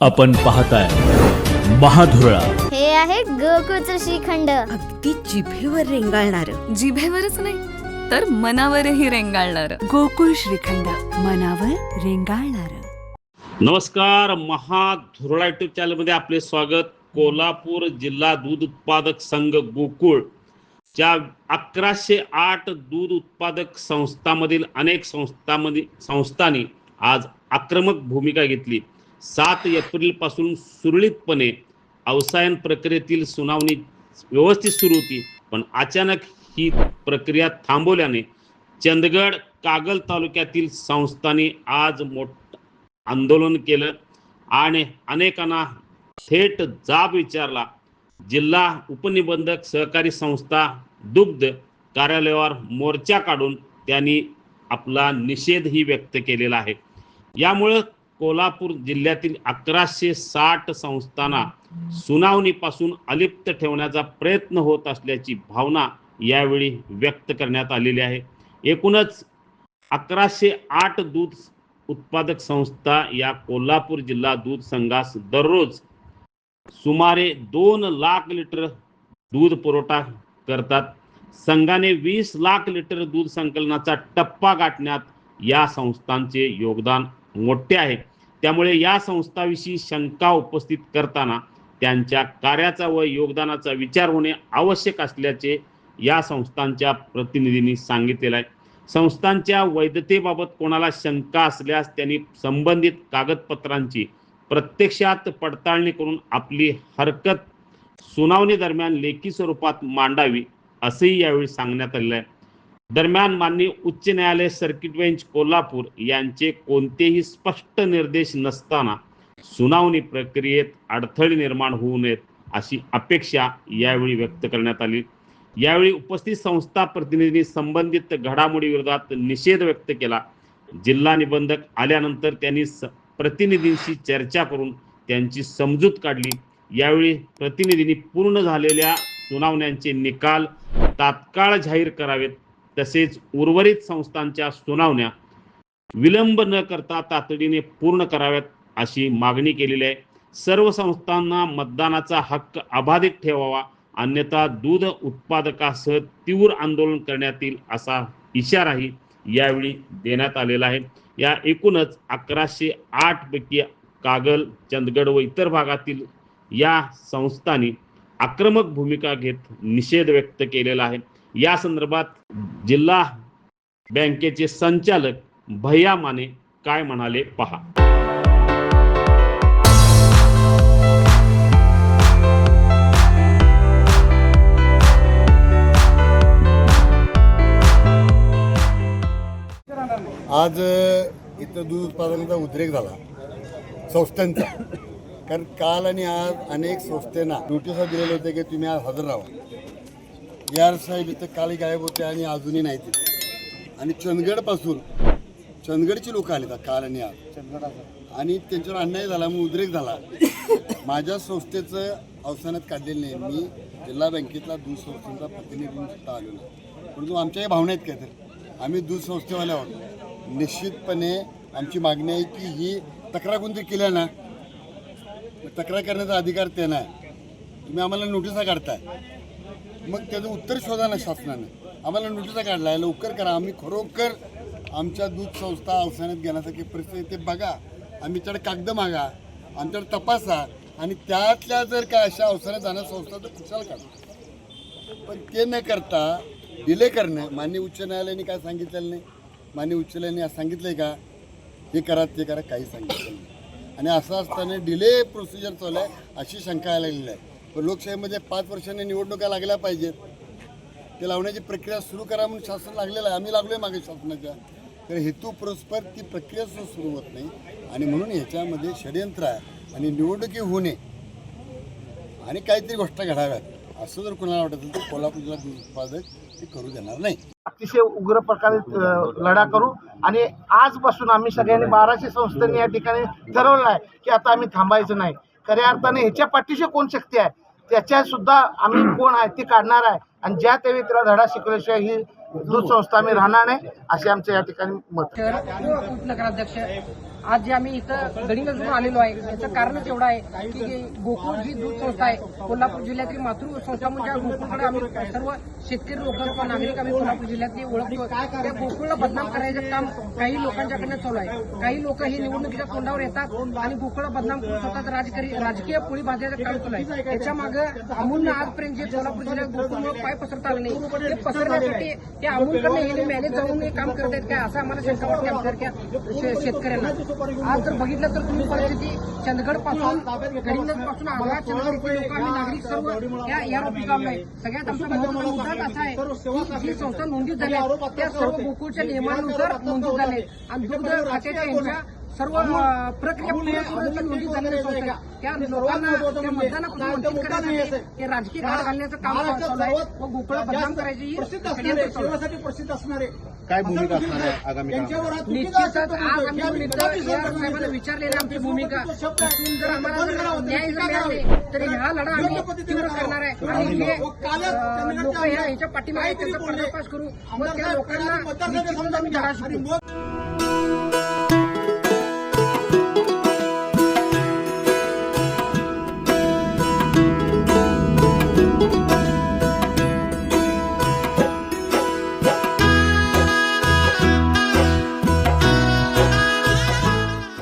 आपण पाहताय महाधुरळा. हे आहे गोकुळचं श्रीखंड. अगदी जिभेवर रेंगाळणार. जिभेवरच नाही तर मनावरही रेंगाळणार गोकुळ श्रीखंड, मनावर रेंगाळणार. नमस्कार, महाधुरळा यूट्यूब चॅनलमध्ये आपले स्वागत. कोल्हापूर जिल्हा दूध उत्पादक संघ गोकुळ च्या 1108 दूध उत्पादक संस्थांमधील अनेक संस्थांनी आज आक्रमक भूमिका घेतली. 7 एप्रिलपासून सुरळीतपणे अवसायन प्रक्रियेतील सुनावणी व्यवस्थित सुरू होती, पण अचानक ही प्रक्रिया थांबवल्याने चंदगड कागल तालुक्यातील संस्थांनी आज मोठं आंदोलन केलं आणि अनेकांना थेट जाब विचारला. जिल्हा उपनिबंधक सहकारी संस्था दुग्ध कार्यालयावर मोर्चा काढून त्यांनी आपला निषेधही व्यक्त केलेला आहे. यामुळे कोल्हापूर जिल्ह्यातील 1160 संस्थांना सुनावणीपासून अलिप्त ठेवण्याचा प्रयत्न होत असल्याची भावना यावेळी व्यक्त करण्यात आलेली आहे. एकूणच 1108 दूध उत्पादक संस्था या कोल्हापूर जिल्हा दूध संघास दररोज सुमारे 2 लाख लिटर दूध पुरवठा करतात. संघाने 20 लाख लिटर दूध संकलनाचा टप्पा गाठण्यात या संस्थांचे योगदान मोठे आहे. त्यामुळे या संस्थांविषयी शंका उपस्थित करताना त्यांच्या कार्याचा व योगदानाचा विचार होणे आवश्यक असल्याचे या संस्थांच्या प्रतिनिधींनी सांगितलेलं आहे. संस्थांच्या वैधतेबाबत कोणाला शंका असल्यास त्यांनी संबंधित कागदपत्रांची प्रत्यक्षात पडताळणी करून आपली हरकत सुनावणी दरम्यान लेखी स्वरूपात मांडावी, असेही यावेळी सांगण्यात आलेलं आहे. दरम्यान माननीय उच्च न्यायालय सर्किट बेंच कोल्हापूर यांचे कोणतेही स्पष्ट निर्देश नसताना सुनावणी प्रक्रियेत अडथळे निर्माण होऊ नयेत अशी अपेक्षा यावेळी व्यक्त करण्यात आली. यावेळी उपस्थित संस्था प्रतिनिधींनी संबंधित घडामोडीविरोधात निषेध व्यक्त केला. जिल्हा निबंधक आल्यानंतर त्यांनी प्रतिनिधींशी चर्चा करून त्यांची समजूत काढली. यावेळी प्रतिनिधींनी पूर्ण झालेल्या सुनावण्यांचे निकाल तात्काळ जाहीर करावेत, तसेच उर्वरित संस्थांच्या सुनावण्या विलंब न करता तातडीने पूर्ण कराव्यात अशी मागणी केलेली आहे. सर्व संस्थांना मतदानाचा हक्क अबाधित ठेवावा, अन्यथा दूध उत्पादकासह तीव्र आंदोलन करण्यात येईल असा इशाराही यावेळी देण्यात आलेला आहे. या एकूणच 1108 पैकी कागल, चंदगड व इतर भागातील या संस्थांनी आक्रमक भूमिका घेत निषेध व्यक्त केलेला आहे. या संदर्भात जिल्हा बँकेचे संचालक भैया माने काय म्हणाले पहा. आज इथं दूध उत्पादनाचा उद्रेक झाला संस्थांचा. कारण काल आणि आज अनेक संस्थांना नोटिसा दिलेल्या होत्या की तुम्ही आज हजर राहा. यार साहेब इथं काल गायब होते आणि अजूनही नाही ते. आणि चंदगडपासून चंदगडची लोक आले काल आणि आज, आणि त्यांच्यावर अन्याय झाला, मग उद्रेक झाला. माझ्या संस्थेचं अवसानात काढलेलं नाही. मी जिल्हा बँकेतला दूध संस्थेचा प्रतिनिधी सुद्धा आलेलो आहे. परंतु आमच्याही भावना आहेत काय तर आम्ही दूध संस्थेवाले आहोत. निश्चितपणे आमची मागणी आहे की ही तक्रार कोणतरी केल्या ना, तक्रार करण्याचा अधिकार त्यांना आहे. तुम्ही आम्हाला नोटिसा काढताय, मग त्याचं उत्तर शोधा ना शासनानं. आम्हाला नोटिसा काढला आहे, लवकर करा. आम्ही खरोखर आमच्या दूध संस्था अवसानात घेण्यासाठी परिस्थिती ते बघा. आम्ही त्याकडे कागद मागा, आमच्याकडे तपासा, आणि त्यातल्या जर काय अशा अवसानात जाणार संस्था तर खुशाल काढा. पण ते न करता डिले करणं. माननीय उच्च न्यायालयाने काय सांगितलेलं नाही. माननीय उच्च न्यायालयाने सांगितलं आहे का हे करा ते करा, काही सांगितलं नाही. आणि असं असताना डिले प्रोसिजर चालू आहे अशी शंका यायला लागलेली आहे. पण लोकशाहीमध्ये 5 वर्षांनी निवडणुका लागल्या पाहिजेत, ते लावण्याची प्रक्रिया सुरू करा म्हणून शासन लागलेलं आहे. आम्ही लागलो आहे मागे शासनाच्या. तर हेतुपुरस्पर ती प्रक्रिया सुरू होत नाही, आणि म्हणून ह्याच्यामध्ये षडयंत्र आहे आणि निवडणुकी होऊ नये आणि काहीतरी गोष्टी घडाव्यात असं जर कोणाला वाटत असेल तर कोल्हापूर जिल्हा दूध उत्पादक ते करू देणार नाही. अतिशय उग्र प्रकारे लढा करू. आणि आजपासून आम्ही सगळ्यांनी 1200 संस्थांनी या ठिकाणी ठरवलं आहे की आता आम्ही थांबायचं नाही. खऱ्या अर्थाने ह्याच्या पाठीशी कोण शक्ती आहे त्याच्या सुद्धा आम्ही कोण आहे ते काढणार आहे, आणि ज्या त्यावेळी त्याला धडा शिकवल्याशिवाय ही दूध संस्था आम्ही राहणार नाही असे आमच्या या ठिकाणी मत. नगराध्यक्ष आज जे आम्ही इथं गडिंगलजून आलेलो आहे याचं कारणच एवढं आहे की गोकुळ जी दूध संस्था आहे कोल्हापूर जिल्ह्यातील मातृ संस्था म्हणजे या गोकुळकडे आम्ही सर्व शेतकरी लोक किंवा नागरिक आम्ही कोल्हापूर जिल्ह्यातली ओळखतो. त्या गोकुळला बदनाम करायचं काम काही लोकांच्याकडनं चालू आहे. काही लोक ही निवडणुकीच्या तोंडावर येतात आणि गोकुळला बदनाम करून स्वतःच राजकीय पोळी भाजण्याचं काम चालू आहे. त्याच्या मागे अमूलनं आजपर्यंत जे सोलापूर जिल्ह्यात गोकुळमुळे पाय पसरता आलं नाही ते पसरण्यासाठी त्या अमूलकडनं हे मॅनेज जाऊन हे काम करत आहेत काय असं आम्हाला शंका वाटते आमच्यासारख्या शेतकऱ्यांना. आज जर बघितलं तर तुम्ही परिस्थिती चंदगड पासून गडिंगलज पासून आग्रा चंदगड लोक आम्ही नागरिक सर्व या रोपी काम आहे. सगळ्यात आमचा महत्त्वाचा मुद्दा असा आहे की जी संस्था नोंदीत झाल्या त्या सर्व गोकुळच्या नियमानुसार नोंदीत झाले आणि दुग्ध खात्याच्या यांच्या सर्व प्रक्रिया नोंदीत झालेल्या संस्था त्या लोकांना त्या मतदानापासून वंचित करण्यासाठी ते राजकीय घाट घालण्याचं काम चालू आहे व गोकुळला बदनाम करायची ही प्रसिद्ध असणारे काय भूमिका असणार आहे आगामी काळात? निश्चितच आज आम्ही या साहेबांना विचारलेली आमची भूमिका इथून जर आम्हाला जर न्याय जर मिळाले तर हा लढा आम्ही तीव्र करणार आहे आणि हे लोक ह्याच्या पाठीमागे त्याचा पर्दाफाश करू व त्या लोकांना निश्चितच आम्ही धडा शिकवू.